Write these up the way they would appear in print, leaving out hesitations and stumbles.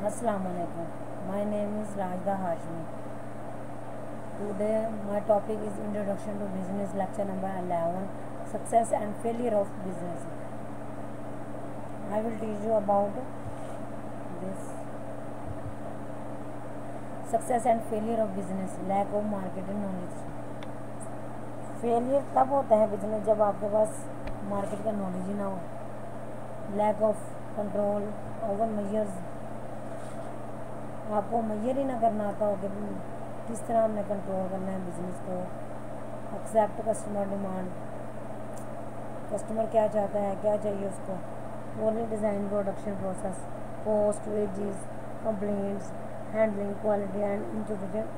Assalamu alaikum. My name is Rajda Hashmi. Today my topic is Introduction to Business, lecture number 11, Success and Failure of Business. I will teach you about this success and failure of business, lack of marketing knowledge. Failure तब होता है business जब आपके पास market का knowledge ही ना हो, lack of control over measures, आपको मेजर ही ना करना आता हो कि किस तरह हमने कंट्रोल करना है बिज़नेस को, एक्सेप्ट कस्टमर डिमांड, कस्टमर क्या चाहता है, क्या चाहिए उसको, poorly design production process, cost, wages, complaints, handling, quality and insufficient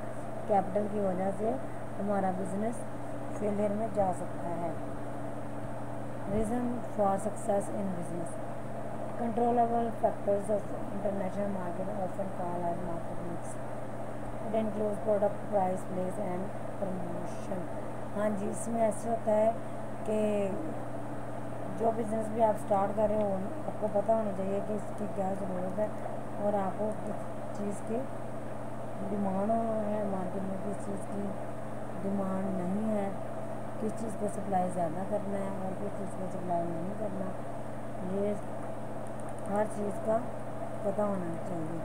capital की वजह से हमारा बिजनेस फेलियर में जा सकता है. Reason for success in business, controllable factors of international market often called as market mix. It includes product, price, place and promotion. हाँ जी, इसमें ऐसा होता है कि जो बिज़नेस भी आप स्टार्ट कर रहे हो आपको पता होना चाहिए कि इसकी क्या ज़रूरत है और आपको किस चीज़ की डिमांड है मार्केट में, किस चीज़ की डिमांड नहीं है, किस चीज़ को सप्लाई ज़्यादा करना है और किस चीज़ को सप्लाई नहीं करना. ये हर चीज़ का पता होना चाहिए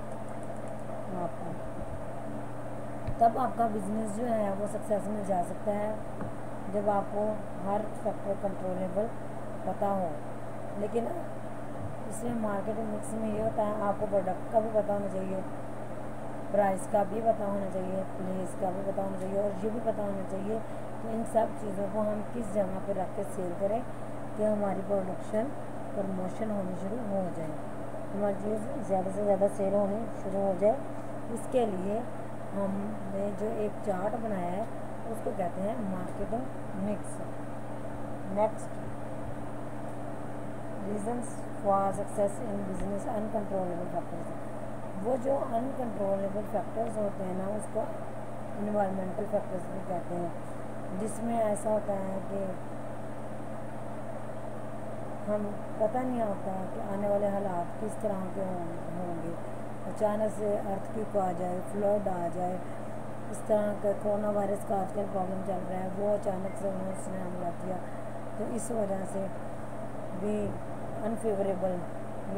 आपको, तब आपका बिज़नेस जो है वो सक्सेस में जा सकता है जब आपको हर फैक्टर कंट्रोलेबल पता हो. लेकिन इसमें मार्केट मिक्स में ये होता है आपको प्रोडक्ट का भी पता होना चाहिए, प्राइस का भी पता होना चाहिए, प्लेस का भी पता होना चाहिए और ये भी पता होना चाहिए कि इन सब चीज़ों को हम किस जगह पर रख के सेल करें कि हमारी प्रोडक्शन प्रमोशन होनी शुरू हो जाए, हमारी चीज़ ज़्यादा से ज़्यादा सेल होनी शुरू हो जाए. इसके लिए हमने जो एक चार्ट बनाया है उसको कहते हैं marketing mix. Next, reasons for success in business, uncontrollable factors. वो जो अनकंट्रोलेबल फैक्टर्स होते हैं ना उसको इन्वायरमेंटल फैक्टर्स भी कहते हैं, जिसमें ऐसा होता है कि हम पता नहीं होता कि आने वाले हालात किस तरह के होंगे. अचानक से अर्थक्वेक आ जाए, फ्लड आ जाए, इस तरह का कोरोना वायरस का आजकल प्रॉब्लम चल रहा है, वो अचानक से उसने हमला किया, तो इस वजह से भी अनफेवरेबल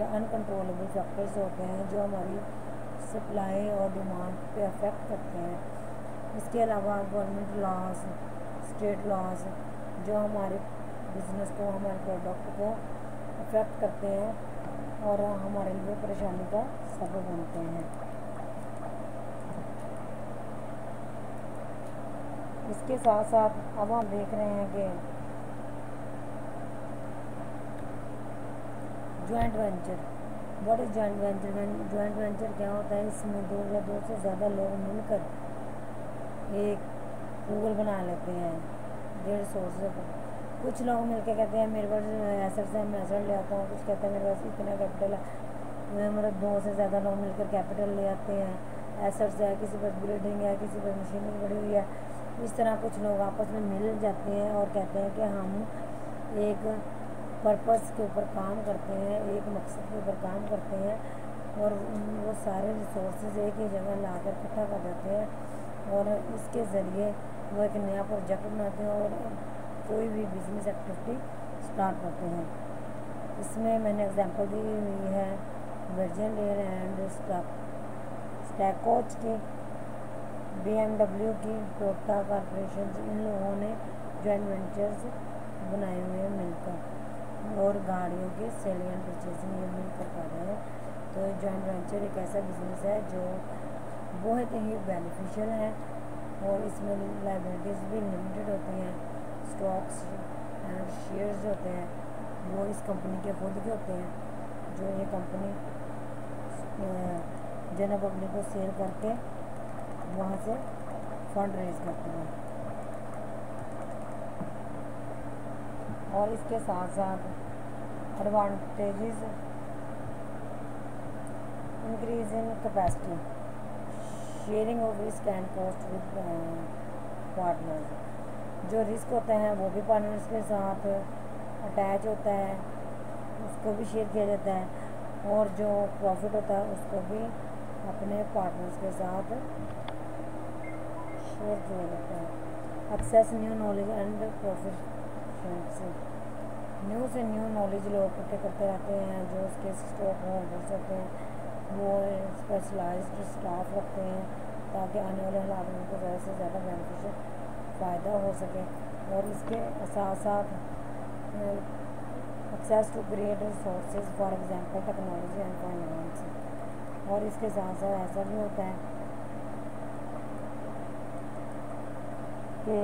या अनकंट्रोलेबल फैक्टर्स होते हैं जो हमारी सप्लाई और डिमांड पे अफेक्ट करते हैं. इसके अलावा गवर्नमेंट लॉस, स्टेट लॉस जो हमारे बिज़नेस को, हमारे प्रोडक्ट को अफेक्ट करते हैं और हमारे लिए परेशानी का सबब बनते हैं. इसके साथ साथ अब हम देख रहे हैं कि joint venture. What is joint venture? Joint venture क्या होता है? इसमें दो या दो से ज़्यादा लोग मिलकर एक पूल बना लेते हैं डेढ़ सोर्स पर. कुछ लोग मिलकर कहते हैं मेरे पास एसेट्स है, मैं एसेट ले आता हूँ, कुछ कहते हैं मेरे पास इतना कैपिटल है, मतलब दो से ज़्यादा लोग मिलकर कैपिटल ले आते हैं, एसेट्स है, किसी पास बिल्डिंग है, किसी पास मशीनरी पड़ी हुई है. इस तरह कुछ लोग आपस में मिल जाते हैं और कहते हैं कि हम एक पर्पस के ऊपर काम करते हैं, एक मकसद के ऊपर काम करते हैं और वो सारे रिसोर्सेज एक ही जगह ला कर इकट्ठा कर देते हैं और इसके ज़रिए वो एक नया प्रोजेक्ट बनाते हैं और कोई भी बिजनेस एक्टिविटी स्टार्ट करते हैं. इसमें मैंने एग्जांपल दी हुई है वर्जिन एयर एंड स्टैकोच की, BMW की, टोयोटा कॉर्पोरेशन. इन लोगों ने जॉइंट वेंचर्स बनाए हुए हैं मिलकर और गाड़ियों की सेलिंग एंड परचेसिंग ये मिलकर कर रहे हैं. तो जॉइंट वेंचर एक ऐसा बिजनेस है जो बहुत ही बेनिफिशियल है और इसमें लायबिलिटीज़ भी लिमिटेड होती हैं. स्टॉक्स एंड शेयर्स होते हैं वो इस कंपनी के खुद के होते हैं जो ये कंपनी जनरल पब्लिक को सेल करके वहाँ से फंड रेज करते हैं. और इसके साथ साथ advantages, increase in capacity, sharing of risk and cost with partners. जो रिस्क होता है वो भी पार्टनर्स के साथ अटैच होता है, उसको भी शेयर किया जाता है और जो प्रॉफिट होता है उसको भी اپنے پارٹنرز کے ساتھ شیئر کیا جاتا ہے. Access new knowledge and proficiency. New سے نیو نالج لوگ اکٹھے کرتے رہتے ہیں. جو اس کے اسٹاک ہولڈرس ہوتے ہیں وہ اسپیشلائزڈ اسٹاف رکھتے ہیں تاکہ آنے والے حالات میں ان کو زیادہ سے زیادہ بینیفیشل فائدہ ہو سکے. اور اس کے ساتھ ساتھ access to great resources for example technology and finance. اور اس کے ساتھ ساتھ ایسا بھی ہوتا ہے کہ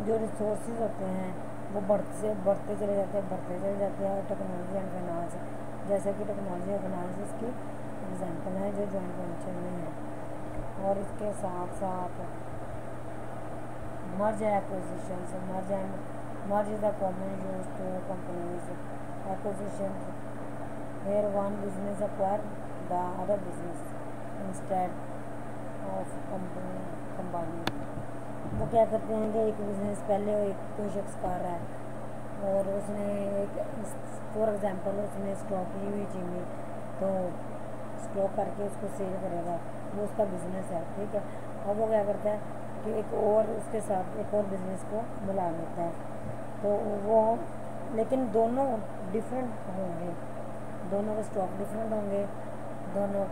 جو ریسورسز ہوتے ہیں وہ بڑھتے چلے جاتے ہیں. اور ٹیکنالوجی اینڈ فائنانس جیسے کہ ٹیکنالوجی اور فائنانس اس کی ایگزامپل ہے جو جوائنٹ وینچر میں ہے. اور اس کے ساتھ ساتھ merge acquisitions. Merge is the common use two companies acquisition where one business acquire the other business instead of combining. وہ کیا کرتے ہیں کہ ایک بزنس پہلے کوئی شخص کر رہا ہے اور اس نے ایک فار ایگزامپل اس نے اسٹاک کی ہوئی چینی تو اسٹاک کر کے اس کو سیل کرے گا. وہ اس کا بزنس ہے, ٹھیک ہے. اب وہ کیا کرتا ہے کہ ایک اور اس کے ساتھ ایک اور بزنس کو ملا لیتا ہے. تو وہ لیکن دونوں ڈفرینٹ ہوں گے, دونوں کے اسٹاک ڈفرینٹ ہوں گے, دونوں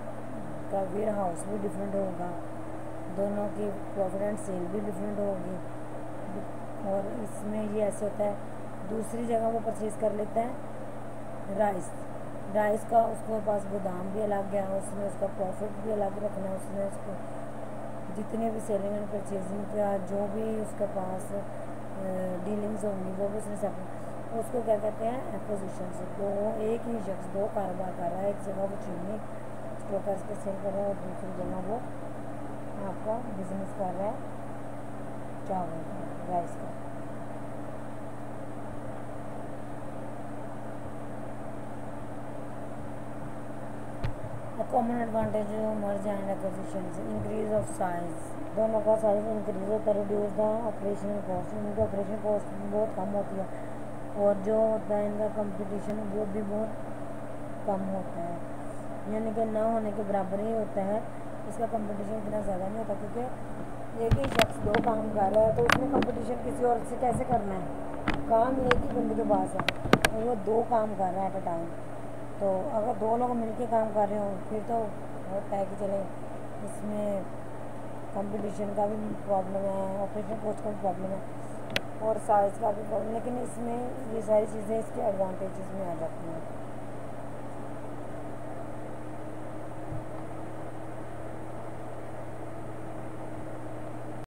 کا ویئر ہاؤس بھی ڈفرینٹ ہوگا, دونوں کی پروفٹ اینڈ سیل بھی ڈفرینٹ ہوگی. اور اس میں یہ ایسے ہوتا ہے دوسری جگہ وہ پرچیز کر لیتا ہے رائس کا, اس کے پاس گودام بھی الگ ہے, اس نے اس کا پروفٹ بھی الگ رکھنا ہے. اس نے اس کو جتنے بھی سیلنگ اینڈ پرچیزنگ کا جو بھی اس کے پاس ڈیلنگز ہوں گی وہ بھی اس نے سیپریٹ. اس کو کیا کہتے ہیں ایکوزیشن سے. تو ایک ہی شخص دو کاروبار کر رہا ہے, ایک جگہ وہ چینی اسٹوکرز کے سیل کر رہا ہے اور دوسری جگہ وہ آپ کا بزنس کر رہا ہے چاول کا, رائس کا. Common advantage merge and acquisitions. Increase of size. دونوں کا سائز انکریز ہوتا ہے. Reduce the operational cost. ان کی آپریشن کاسٹ بہت کم ہوتی ہے اور جو ہوتا ہے ان کا کمپٹیشن وہ بھی بہت کم ہوتا ہے, یعنی کہ نہ ہونے کے برابر ہی ہوتا ہے. اس کا کمپٹیشن اتنا زیادہ نہیں ہوتا کیونکہ ایک ہی شخص دو کام کر رہا ہے تو اس میں کمپٹیشن کسی اور سے کیسے کرنا ہے. کام ایک ہی بندے کے پاس ہے اور وہ دو کام کر رہا ہے ایٹ اے ٹائم. تو اگر دو لوگ مل کے کام کر رہے ہوں پھر تو ہوتا ہے کہ چلے اس میں کمپٹیشن کا بھی پرابلم ہے, آپریشن کاسٹ کا بھی پرابلم ہے اور سائز کا بھی پرابلم. لیکن اس میں یہ ساری چیزیں اس کے ایڈوانٹیجز میں آ جاتی ہیں.